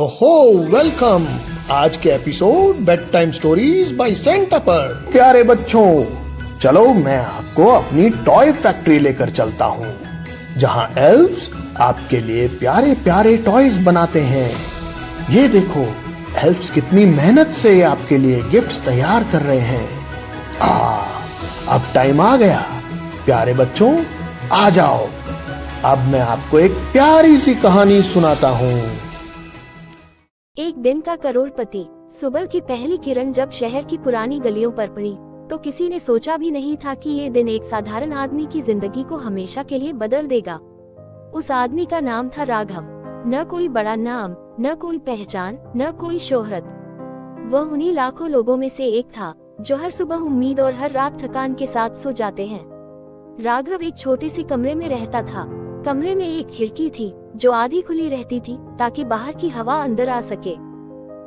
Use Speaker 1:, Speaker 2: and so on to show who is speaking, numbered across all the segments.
Speaker 1: ओहो वेलकम। आज के episode bed time stories bye Santa पर। प्यारे बच्चों, चलो मैं आपको अपनी टॉय फैक्ट्री लेकर चलता हूँ, जहाँ एल्व्स आपके लिए प्यारे प्यारे टॉयज बनाते हैं। ये देखो, एल्व्स कितनी मेहनत से आपके लिए गिफ्ट्स तैयार कर रहे हैं। अब टाइम आ गया। प्यारे बच्चों, आ जाओ। अब मैं आपको एक प्यारी सी कहानी सुनाता हूँ।
Speaker 2: एक दिन का करोड़पति। सुबह की पहली किरण जब शहर की पुरानी गलियों पर पड़ी तो किसी ने सोचा भी नहीं था कि ये दिन एक साधारण आदमी की जिंदगी को हमेशा के लिए बदल देगा। उस आदमी का नाम था राघव। न कोई बड़ा नाम, न कोई पहचान, न कोई शोहरत। वह उन्हीं लाखों लोगों में से एक था जो हर सुबह उम्मीद और हर रात थकान के साथ सो जाते हैं। राघव एक छोटे से कमरे में रहता था। कमरे में एक खिड़की थी जो आधी खुली रहती थी ताकि बाहर की हवा अंदर आ सके।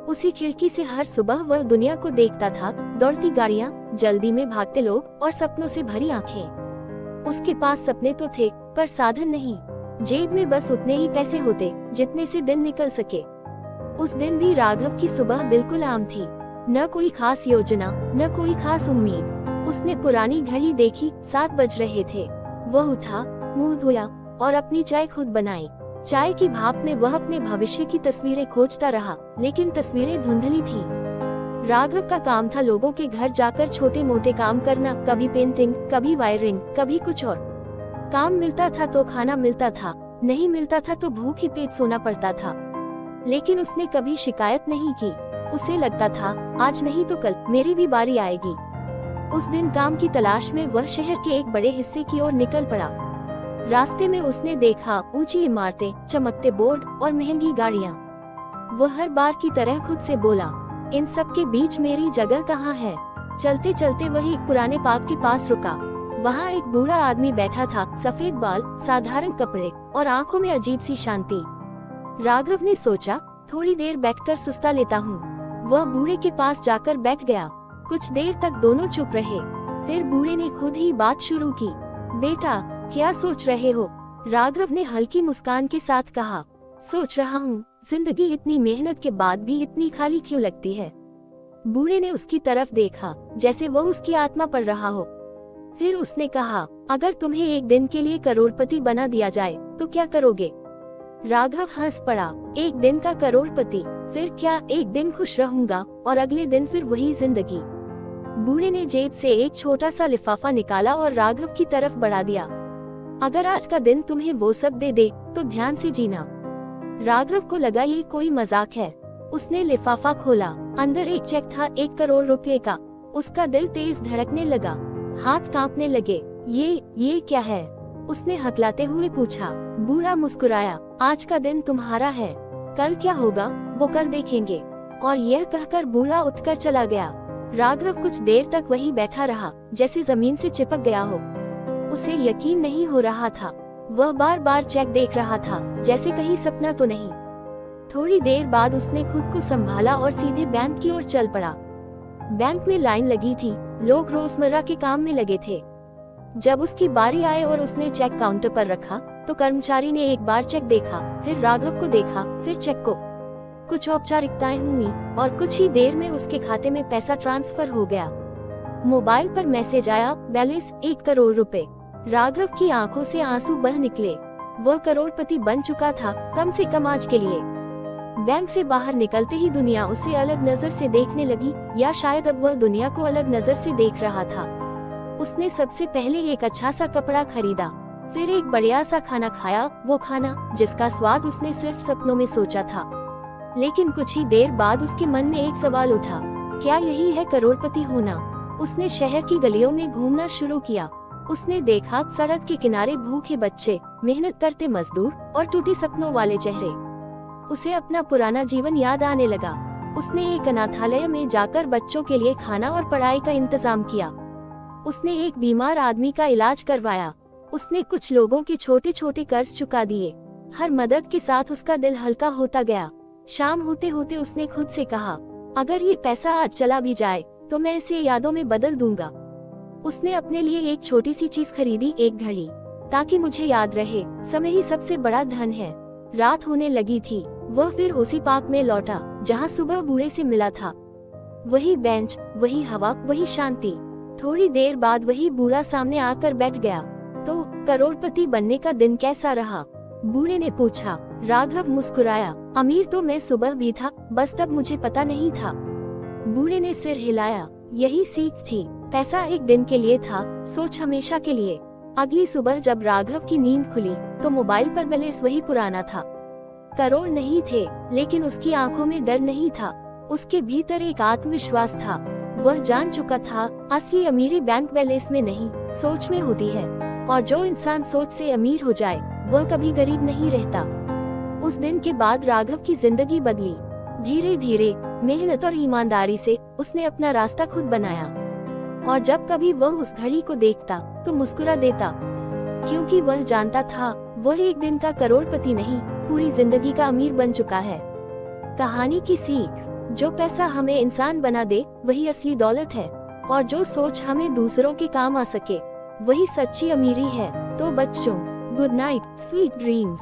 Speaker 2: उसी खिड़की से हर सुबह वह दुनिया को देखता था, दौड़ती गाड़ियां, जल्दी में भागते लोग और सपनों से भरी आंखें। उसके पास सपने तो थे पर साधन नहीं। जेब में बस उतने ही पैसे होते जितने से दिन निकल सके। उस दिन भी राघव की सुबह बिल्कुल आम थी। न कोई खास योजना, न कोई खास उम्मीद। उसने पुरानी घड़ी देखी, 7 बज रहे थे। वह उठा, मुंह धोया और अपनी चाय खुद बनाई। चाय की भाप में वह अपने भविष्य की तस्वीरें खोजता रहा, लेकिन तस्वीरें धुंधली थीं। राघव का काम था लोगों के घर जाकर छोटे मोटे काम करना, कभी पेंटिंग, कभी वायरिंग, कभी कुछ और। काम मिलता था तो खाना मिलता था, नहीं मिलता था तो भूखे पेट सोना पड़ता था। लेकिन उसने कभी शिकायत नहीं की। उसे लगता था आज नहीं तो कल मेरी भी बारी आएगी। उस दिन काम की तलाश में वह शहर के एक बड़े हिस्से की ओर निकल पड़ा। रास्ते में उसने देखा ऊंची इमारतें, चमकते बोर्ड और महंगी गाड़ियां। वह हर बार की तरह खुद से बोला, इन सब के बीच मेरी जगह कहाँ है। चलते चलते वह एक पुराने पार्क के पास रुका। वहाँ एक बूढ़ा आदमी बैठा था, सफेद बाल, साधारण कपड़े और आंखों में अजीब सी शांति। राघव ने सोचा, थोड़ी देर बैठकर सुस्ता लेता हूँ। वह बूढ़े के पास जाकर बैठ गया। कुछ देर तक दोनों चुप रहे। फिर बूढ़े ने खुद ही बात शुरू की। बेटा, क्या सोच रहे हो? राघव ने हल्की मुस्कान के साथ कहा, सोच रहा हूँ, जिंदगी इतनी मेहनत के बाद भी इतनी खाली क्यों लगती है। बूढ़े ने उसकी तरफ देखा जैसे वह उसकी आत्मा पढ़ रहा हो। फिर उसने कहा, अगर तुम्हें एक दिन के लिए करोड़पति बना दिया जाए तो क्या करोगे? राघव हंस पड़ा। एक दिन का करोड़पति? फिर क्या, एक दिन खुश रहूंगा और अगले दिन फिर वही जिंदगी। बूढ़े ने जेब से एक छोटा सा लिफाफा निकाला और राघव की तरफ बढ़ा दिया। अगर आज का दिन तुम्हें वो सब दे दे तो ध्यान से जीना। राघव को लगा ये कोई मजाक है। उसने लिफाफा खोला। अंदर एक चेक था, 1 करोड़ रुपए का। उसका दिल तेज धड़कने लगा, हाथ कांपने लगे। ये क्या है? उसने हकलाते हुए पूछा। बूढ़ा मुस्कुराया, आज का दिन तुम्हारा है, कल क्या होगा वो कल देखेंगे। और यह कहकर बूढ़ा उठकर चला गया। राघव कुछ देर तक वहीं बैठा रहा, जैसे जमीन से चिपक गया हो। उसे यकीन नहीं हो रहा था। वह बार बार चेक देख रहा था, जैसे कहीं सपना तो नहीं। थोड़ी देर बाद उसने खुद को संभाला और सीधे बैंक की ओर चल पड़ा। बैंक में लाइन लगी थी, लोग रोजमर्रा के काम में लगे थे। जब उसकी बारी आए और उसने चेक काउंटर पर रखा तो कर्मचारी ने एक बार चेक देखा, फिर राघव को देखा, फिर चेक को। कुछ औपचारिकताएं हुई और कुछ ही देर में उसके खाते में पैसा ट्रांसफर हो गया। मोबाइल पर मैसेज आया, बैलेंस 1 करोड़ रुपए। राघव की आंखों से आंसू बह निकले। वह करोड़पति बन चुका था, कम से कम आज के लिए। बैंक से बाहर निकलते ही दुनिया उसे अलग नजर से देखने लगी, या शायद अब वह दुनिया को अलग नजर से देख रहा था। उसने सबसे पहले एक अच्छा सा कपड़ा खरीदा, फिर एक बढ़िया सा खाना खाया, वो खाना जिसका स्वाद उसने सिर्फ सपनों में सोचा था। लेकिन कुछ ही देर बाद उसके मन में एक सवाल उठा, क्या यही है करोड़पति होना? उसने शहर की गलियों में घूमना शुरू किया। उसने देखा सड़क के किनारे भूखे बच्चे, मेहनत करते मजदूर और टूटे सपनों वाले चेहरे। उसे अपना पुराना जीवन याद आने लगा। उसने एक अनाथालय में जाकर बच्चों के लिए खाना और पढ़ाई का इंतजाम किया। उसने एक बीमार आदमी का इलाज करवाया। उसने कुछ लोगों के छोटे छोटे कर्ज चुका दिए। हर मदद के साथ उसका दिल हल्का होता गया। शाम होते होते उसने खुद से कहा, अगर ये पैसा आज चला भी जाए तो मैं इसे यादों में बदल दूंगा। उसने अपने लिए एक छोटी सी चीज खरीदी, एक घड़ी, ताकि मुझे याद रहे समय ही सबसे बड़ा धन है। रात होने लगी थी। वह फिर उसी पार्क में लौटा जहाँ सुबह बूढ़े से मिला था। वही बेंच, वही हवा, वही शांति। थोड़ी देर बाद वही बूढ़ा सामने आकर बैठ गया। तो करोड़पति बनने का दिन कैसा रहा? बूढ़े ने पूछा। राघव मुस्कुराया। अमीर तो मैं सुबह भी था, बस तब मुझे पता नहीं था। बूढ़े ने सिर हिलाया। यही सीख थी। पैसा एक दिन के लिए था, सोच हमेशा के लिए। अगली सुबह जब राघव की नींद खुली तो मोबाइल पर बैलेंस वही पुराना था। करोड़ नहीं थे, लेकिन उसकी आंखों में डर नहीं था। उसके भीतर एक आत्मविश्वास था। वह जान चुका था असली अमीरी बैंक बैलेंस में नहीं, सोच में होती है। और जो इंसान सोच से अमीर हो जाए वह कभी गरीब नहीं रहता। उस दिन के बाद राघव की जिंदगी बदली। धीरे धीरे मेहनत और ईमानदारी से उसने अपना रास्ता खुद बनाया। और जब कभी वह उस घड़ी को देखता तो मुस्कुरा देता, क्योंकि वह जानता था वह एक दिन का करोड़पति नहीं, पूरी जिंदगी का अमीर बन चुका है। कहानी की सीख। जो पैसा हमें इंसान बना दे वही असली दौलत है, और जो सोच हमें दूसरों के काम आ सके वही सच्ची अमीरी है। तो बच्चों, गुड नाइट, स्वीट ड्रीम्स।